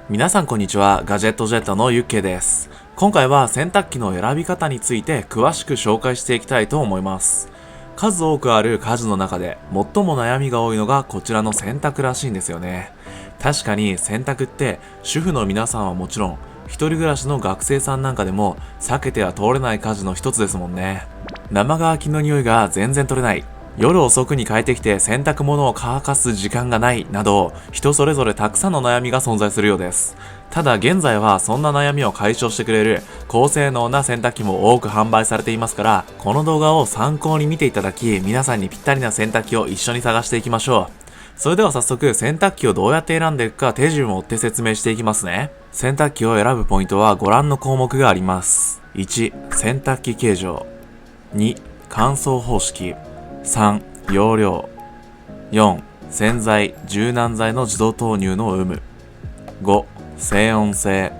皆さんこんにちは。ガジェットジェットのユッケです。今回は洗濯機の選び方について詳しく紹介していきたいと思います。数多くある家事の中で最も悩みが多いのがこちらの洗濯らしいんですよね。確かに洗濯って主婦の皆さんはもちろん、一人暮らしの学生さんなんかでも避けては通れない家事の一つですもんね。生乾きの匂いが全然取れない、夜遅くに帰ってきて洗濯物を乾かす時間がないなど、人それぞれたくさんの悩みが存在するようです。ただ現在はそんな悩みを解消してくれる高性能な洗濯機も多く販売されていますから、この動画を参考に見ていただき、皆さんにぴったりな洗濯機を一緒に探していきましょう。それでは早速洗濯機をどうやって選んでいくか手順を追って説明していきますね。洗濯機を選ぶポイントはご覧の項目があります。1、洗濯機形状。2、乾燥方式。3、容量。4、洗剤・柔軟剤の自動投入の有無。5、静音性。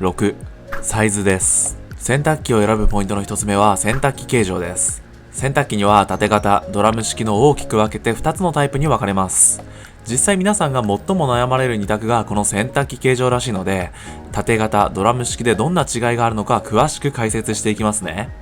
6、サイズです。洗濯機を選ぶポイントの1つ目は洗濯機形状です。洗濯機には縦型、ドラム式の大きく分けて2つのタイプに分かれます。実際皆さんが最も悩まれる2択がこの洗濯機形状らしいので、縦型、ドラム式でどんな違いがあるのか詳しく解説していきますね。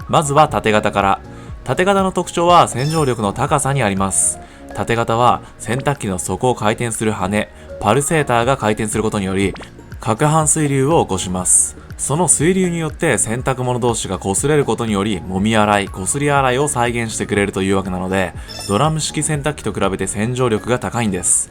まずは縦型から。縦型の特徴は洗浄力の高さにあります。縦型は洗濯機の底を回転する羽、パルセーターが回転することにより、攪拌水流を起こします。その水流によって洗濯物同士が擦れることにより、揉み洗い、こすり洗いを再現してくれるというわけなので、ドラム式洗濯機と比べて洗浄力が高いんです。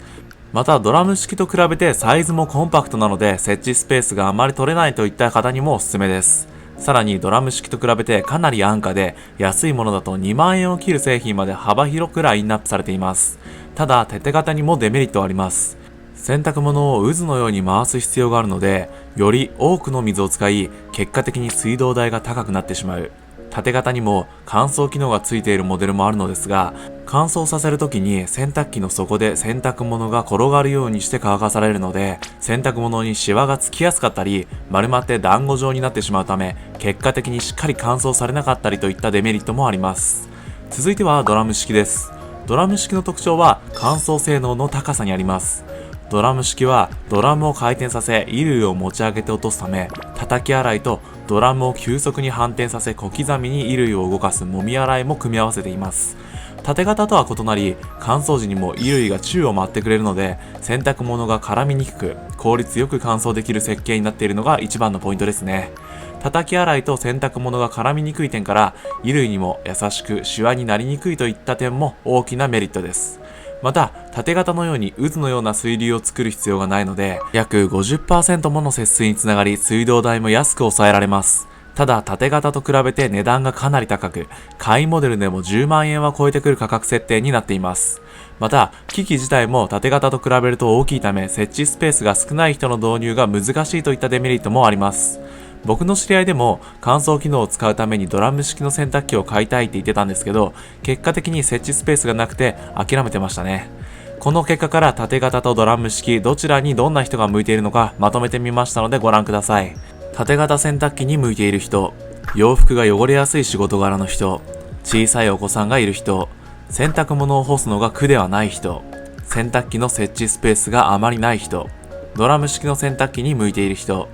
またドラム式と比べてサイズもコンパクトなので、設置スペースがあまり取れないといった方にもおすすめです。さらにドラム式と比べてかなり安価で、安いものだと2万円を切る製品まで幅広くラインナップされています。ただ縦型にもデメリットはあります。洗濯物を渦のように回す必要があるので、より多くの水を使い、結果的に水道代が高くなってしまう。縦型にも乾燥機能がついているモデルもあるのですが、乾燥させるときに洗濯機の底で洗濯物が転がるようにして乾かされるので、洗濯物にシワがつきやすかったり、丸まって団子状になってしまうため、結果的にしっかり乾燥されなかったりといったデメリットもあります。続いてはドラム式です。ドラム式の特徴は乾燥性能の高さにあります。ドラム式はドラムを回転させ衣類を持ち上げて落とすため、叩き洗いとドラムを急速に反転させ小刻みに衣類を動かす揉み洗いも組み合わせています。縦型とは異なり、乾燥時にも衣類が宙を舞ってくれるので、洗濯物が絡みにくく効率よく乾燥できる設計になっているのが一番のポイントですね。叩き洗いと洗濯物が絡みにくい点から、衣類にも優しくシワになりにくいといった点も大きなメリットです。また縦型のように渦のような水流を作る必要がないので、約 50% もの節水につながり、水道代も安く抑えられます。ただ縦型と比べて値段がかなり高く、簡易モデルでも10万円は超えてくる価格設定になっています。また機器自体も縦型と比べると大きいため、設置スペースが少ない人の導入が難しいといったデメリットもあります。僕の知り合いでも乾燥機能を使うためにドラム式の洗濯機を買いたいって言ってたんですけど、結果的に設置スペースがなくて諦めてましたね。この結果から縦型とドラム式どちらにどんな人が向いているのかまとめてみましたのでご覧ください。縦型洗濯機に向いている人、洋服が汚れやすい仕事柄の人、小さいお子さんがいる人、洗濯物を干すのが苦ではない人、洗濯機の設置スペースがあまりない人、ドラム式の洗濯機に向いている人、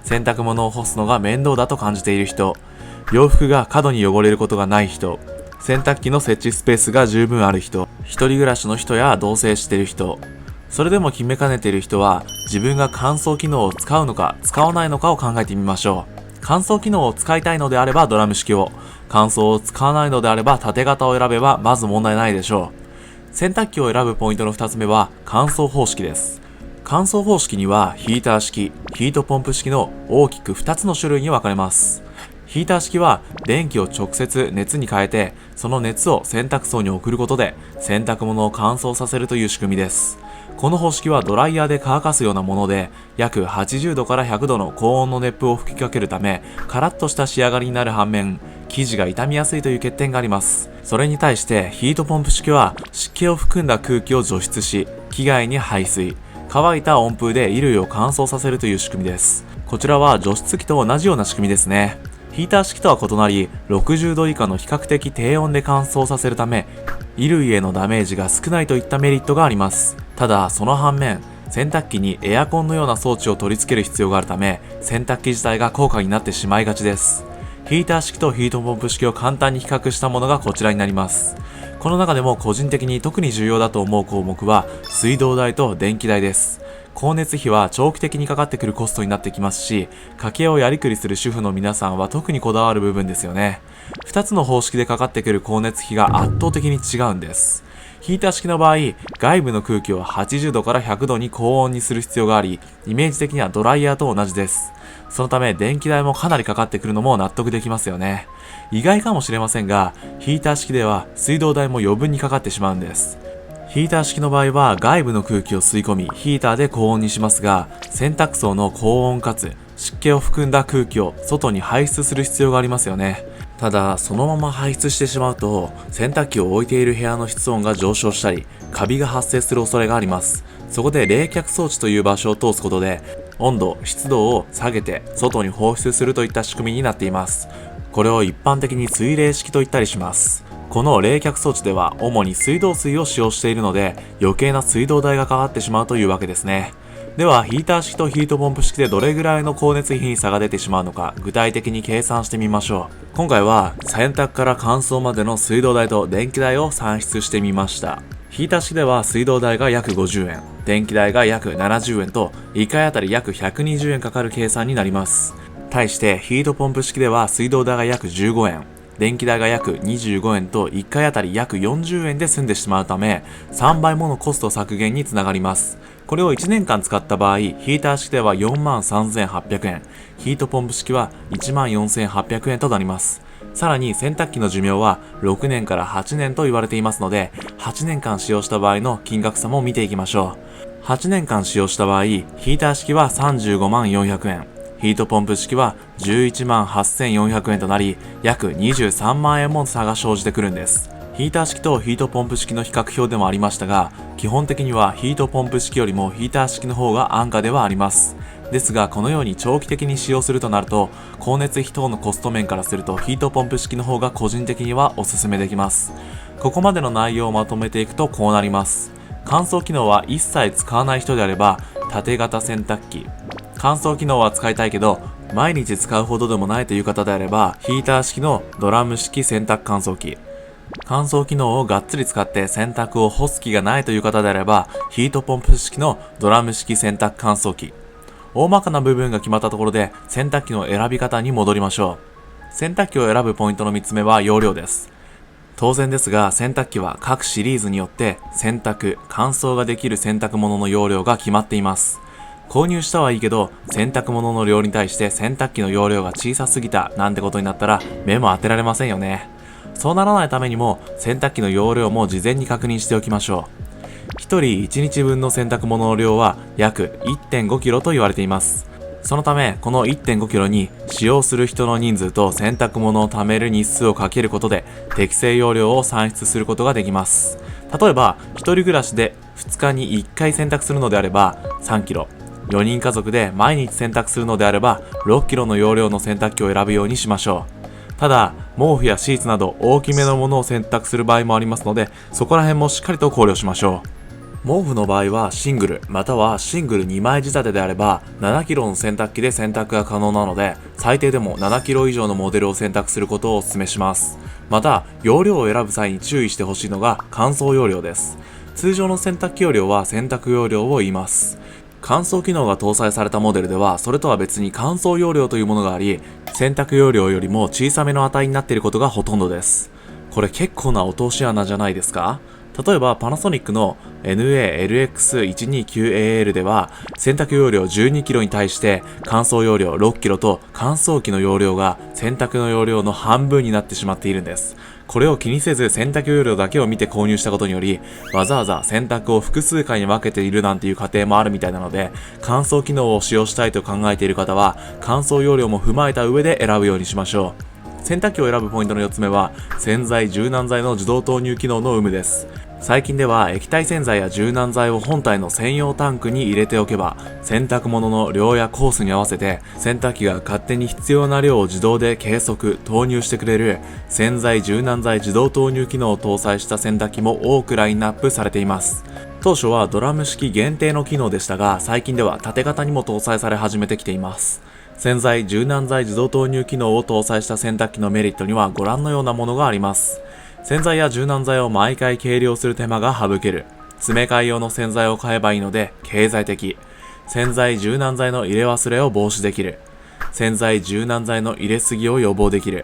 洗濯物を干すのが面倒だと感じている人、洋服が過度に汚れることがない人、洗濯機の設置スペースが十分ある人、一人暮らしの人や同棲している人、それでも決めかねている人は自分が乾燥機能を使うのか使わないのかを考えてみましょう。乾燥機能を使いたいのであればドラム式を、乾燥を使わないのであれば縦型を選べばまず問題ないでしょう。洗濯機を選ぶポイントの2つ目は乾燥方式です。乾燥方式にはヒーター式、ヒートポンプ式の大きく2つの種類に分かれます。ヒーター式は電気を直接熱に変えて、その熱を洗濯槽に送ることで洗濯物を乾燥させるという仕組みです。この方式はドライヤーで乾かすようなもので、約80度から100度の高温の熱風を吹きかけるため、カラッとした仕上がりになる反面、生地が傷みやすいという欠点があります。それに対してヒートポンプ式は湿気を含んだ空気を除湿し、機外に排水、乾いた温風で衣類を乾燥させるという仕組みです。こちらは除湿機と同じような仕組みですね。ヒーター式とは異なり、60度以下の比較的低温で乾燥させるため、衣類へのダメージが少ないといったメリットがあります。ただその反面、洗濯機にエアコンのような装置を取り付ける必要があるため、洗濯機自体が高価になってしまいがちです。ヒーター式とヒートポンプ式を簡単に比較したものがこちらになります。この中でも個人的に特に重要だと思う項目は水道代と電気代です。光熱費は長期的にかかってくるコストになってきますし、家計をやりくりする主婦の皆さんは特にこだわる部分ですよね。2つの方式でかかってくる光熱費が圧倒的に違うんです。ヒーター式の場合、外部の空気を80度から100度に高温にする必要があり、イメージ的にはドライヤーと同じです。そのため電気代もかなりかかってくるのも納得できますよね。意外かもしれませんが、ヒーター式では水道代も余分にかかってしまうんです。ヒーター式の場合は外部の空気を吸い込み、ヒーターで高温にしますが、洗濯槽の高温かつ湿気を含んだ空気を外に排出する必要がありますよね。ただ、そのまま排出してしまうと、洗濯機を置いている部屋の室温が上昇したり、カビが発生する恐れがあります。そこで冷却装置という場所を通すことで、温度、湿度を下げて外に放出するといった仕組みになっています。これを一般的に水冷式と言ったりします。この冷却装置では主に水道水を使用しているので、余計な水道代がかかってしまうというわけですね。では、ヒーター式とヒートポンプ式でどれぐらいの光熱費に差が出てしまうのか、具体的に計算してみましょう。今回は洗濯から乾燥までの水道代と電気代を算出してみました。ヒーター式では水道代が約50円、電気代が約70円と1回あたり約120円かかる計算になります。対してヒートポンプ式では水道代が約15円、電気代が約25円と1回あたり約40円で済んでしまうため、3倍ものコスト削減につながります。これを1年間使った場合、ヒーター式では43,800円、ヒートポンプ式は14,800円となります。さらに洗濯機の寿命は6年から8年と言われていますので、8年間使用した場合の金額差も見ていきましょう。8年間使用した場合、ヒーター式は35,400円、ヒートポンプ式は118,400円となり、約23万円も差が生じてくるんです。ヒーター式とヒートポンプ式の比較表でもありましたが、基本的にはヒートポンプ式よりもヒーター式の方が安価ではあります。ですが、このように長期的に使用するとなると、光熱費等のコスト面からするとヒートポンプ式の方が個人的にはおすすめできます。ここまでの内容をまとめていくとこうなります。乾燥機能は一切使わない人であれば、縦型洗濯機。乾燥機能は使いたいけど、毎日使うほどでもないという方であれば、ヒーター式のドラム式洗濯乾燥機。乾燥機能をがっつり使って洗濯を干す気がないという方であれば、ヒートポンプ式のドラム式洗濯乾燥機。大まかな部分が決まったところで、洗濯機の選び方に戻りましょう。洗濯機を選ぶポイントの3つ目は容量です。当然ですが、洗濯機は各シリーズによって洗濯、乾燥ができる洗濯物の容量が決まっています。購入したはいいけど、洗濯物の量に対して洗濯機の容量が小さすぎたなんてことになったら目も当てられませんよね。そうならないためにも洗濯機の容量も事前に確認しておきましょう。1人1日分の洗濯物の量は約 1.5 キロと言われています。そのため、この 1.5 キロに使用する人の人数と洗濯物を貯める日数をかけることで適正容量を算出することができます。例えば、1人暮らしで2日に1回洗濯するのであれば3キロ、4人家族で毎日洗濯するのであれば6キロの容量の洗濯機を選ぶようにしましょう。ただ、毛布やシーツなど大きめのものを洗濯する場合もありますので、そこら辺もしっかりと考慮しましょう。毛布の場合はシングル、またはシングル2枚仕立てであれば7キロの洗濯機で洗濯が可能なので、最低でも7キロ以上のモデルを選択することをお勧めします。また、容量を選ぶ際に注意してほしいのが乾燥容量です。通常の洗濯機容量は洗濯容量を言います。乾燥機能が搭載されたモデルでは、それとは別に乾燥容量というものがあり、洗濯容量よりも小さめの値になっていることがほとんどです。これ結構な落とし穴じゃないですか？例えばパナソニックの NA-LX129AL では洗濯容量 12kg に対して乾燥容量 6kg と乾燥機の容量が洗濯の容量の半分になってしまっているんです。これを気にせず洗濯容量だけを見て購入したことにより、わざわざ洗濯を複数回に分けているなんていう家庭もあるみたいなので、乾燥機能を使用したいと考えている方は乾燥容量も踏まえた上で選ぶようにしましょう。洗濯機を選ぶポイントの4つ目は洗剤柔軟剤の自動投入機能の有無です。最近では液体洗剤や柔軟剤を本体の専用タンクに入れておけば、洗濯物の量やコースに合わせて洗濯機が勝手に必要な量を自動で計測投入してくれる洗剤柔軟剤自動投入機能を搭載した洗濯機も多くラインナップされています。当初はドラム式限定の機能でしたが、最近では縦型にも搭載され始めてきています。洗剤・柔軟剤自動投入機能を搭載した洗濯機のメリットにはご覧のようなものがあります。洗剤や柔軟剤を毎回計量する手間が省ける。詰め替え用の洗剤を買えばいいので経済的。洗剤・柔軟剤の入れ忘れを防止できる。洗剤・柔軟剤の入れすぎを予防できる。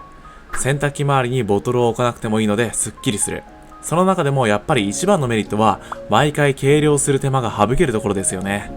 洗濯機周りにボトルを置かなくてもいいのでスッキリする。その中でもやっぱり一番のメリットは毎回計量する手間が省けるところですよね。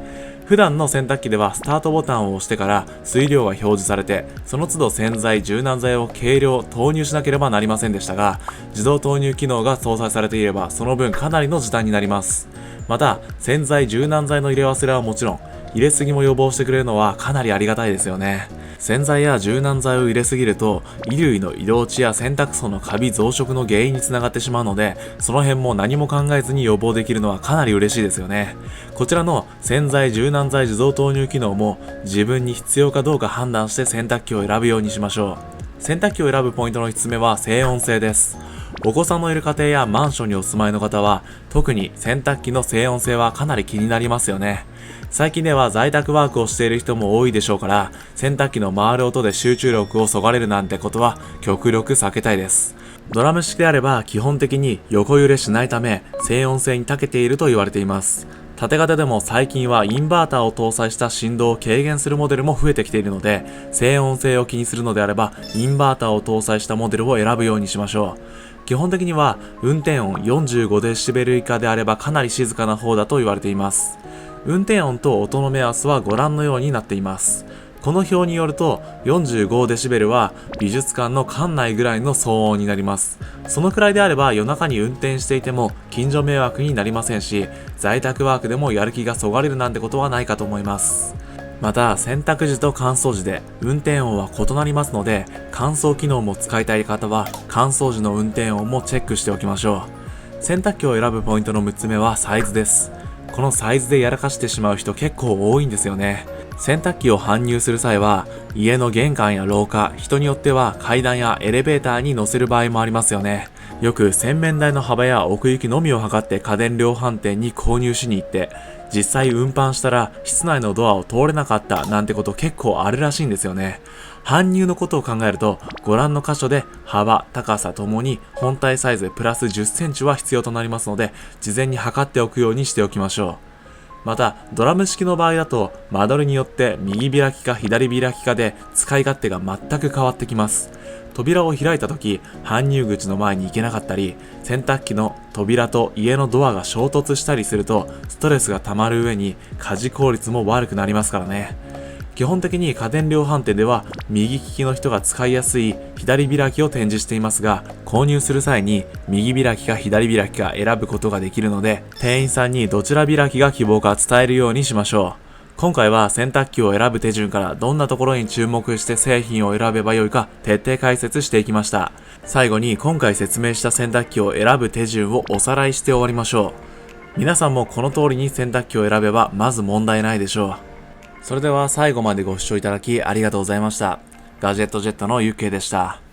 普段の洗濯機ではスタートボタンを押してから水量が表示されて、その都度洗剤・柔軟剤を計量・投入しなければなりませんでしたが、自動投入機能が搭載されていればその分かなりの時短になります。また洗剤・柔軟剤の入れ忘れはもちろん、入れすぎも予防してくれるのはかなりありがたいですよね。洗剤や柔軟剤を入れすぎると衣類の色落ちや洗濯槽のカビ増殖の原因につながってしまうので、その辺も何も考えずに予防できるのはかなり嬉しいですよね。こちらの洗剤・柔軟剤自動投入機能も自分に必要かどうか判断して洗濯機を選ぶようにしましょう。洗濯機を選ぶポイントの5つ目は静音性です。お子さんのいる家庭やマンションにお住まいの方は特に洗濯機の静音性はかなり気になりますよね。最近では在宅ワークをしている人も多いでしょうから、洗濯機の回る音で集中力をそがれるなんてことは極力避けたいです。ドラム式であれば基本的に横揺れしないため静音性に長けていると言われています。縦型でも最近はインバーターを搭載した振動を軽減するモデルも増えてきているので、静音性を気にするのであればインバーターを搭載したモデルを選ぶようにしましょう。基本的には運転音45デシベル以下であればかなり静かな方だと言われています。運転音と音の目安はご覧のようになっています。この表によると45デシベルは美術館の館内ぐらいの騒音になります。そのくらいであれば夜中に運転していても近所迷惑になりませんし、在宅ワークでもやる気がそがれるなんてことはないかと思います。また洗濯時と乾燥時で運転音は異なりますので、乾燥機能も使いたい方は乾燥時の運転音もチェックしておきましょう。洗濯機を選ぶポイントの6つ目はサイズです。このサイズでやらかしてしまう人結構多いんですよね。洗濯機を搬入する際は家の玄関や廊下、人によっては階段やエレベーターに乗せる場合もありますよね。よく洗面台の幅や奥行きのみを測って家電量販店に購入しに行って、実際運搬したら室内のドアを通れなかったなんてこと結構あるらしいんですよね。搬入のことを考えるとご覧の箇所で幅、高さともに本体サイズプラス10センチは必要となりますので、事前に測っておくようにしておきましょう。またドラム式の場合だと間取りによって右開きか左開きかで使い勝手が全く変わってきます。扉を開いた時搬入口の前に行けなかったり、洗濯機の扉と家のドアが衝突したりするとストレスが溜まる上に家事効率も悪くなりますからね。基本的に家電量販店では右利きの人が使いやすい左開きを展示していますが、購入する際に右開きか左開きか選ぶことができるので、店員さんにどちら開きが希望か伝えるようにしましょう。今回は洗濯機を選ぶ手順からどんなところに注目して製品を選べばよいか徹底解説していきました。最後に今回説明した洗濯機を選ぶ手順をおさらいして終わりましょう。皆さんもこの通りに洗濯機を選べばまず問題ないでしょう。それでは最後までご視聴いただきありがとうございました。ガジェットジェットのゆっけいでした。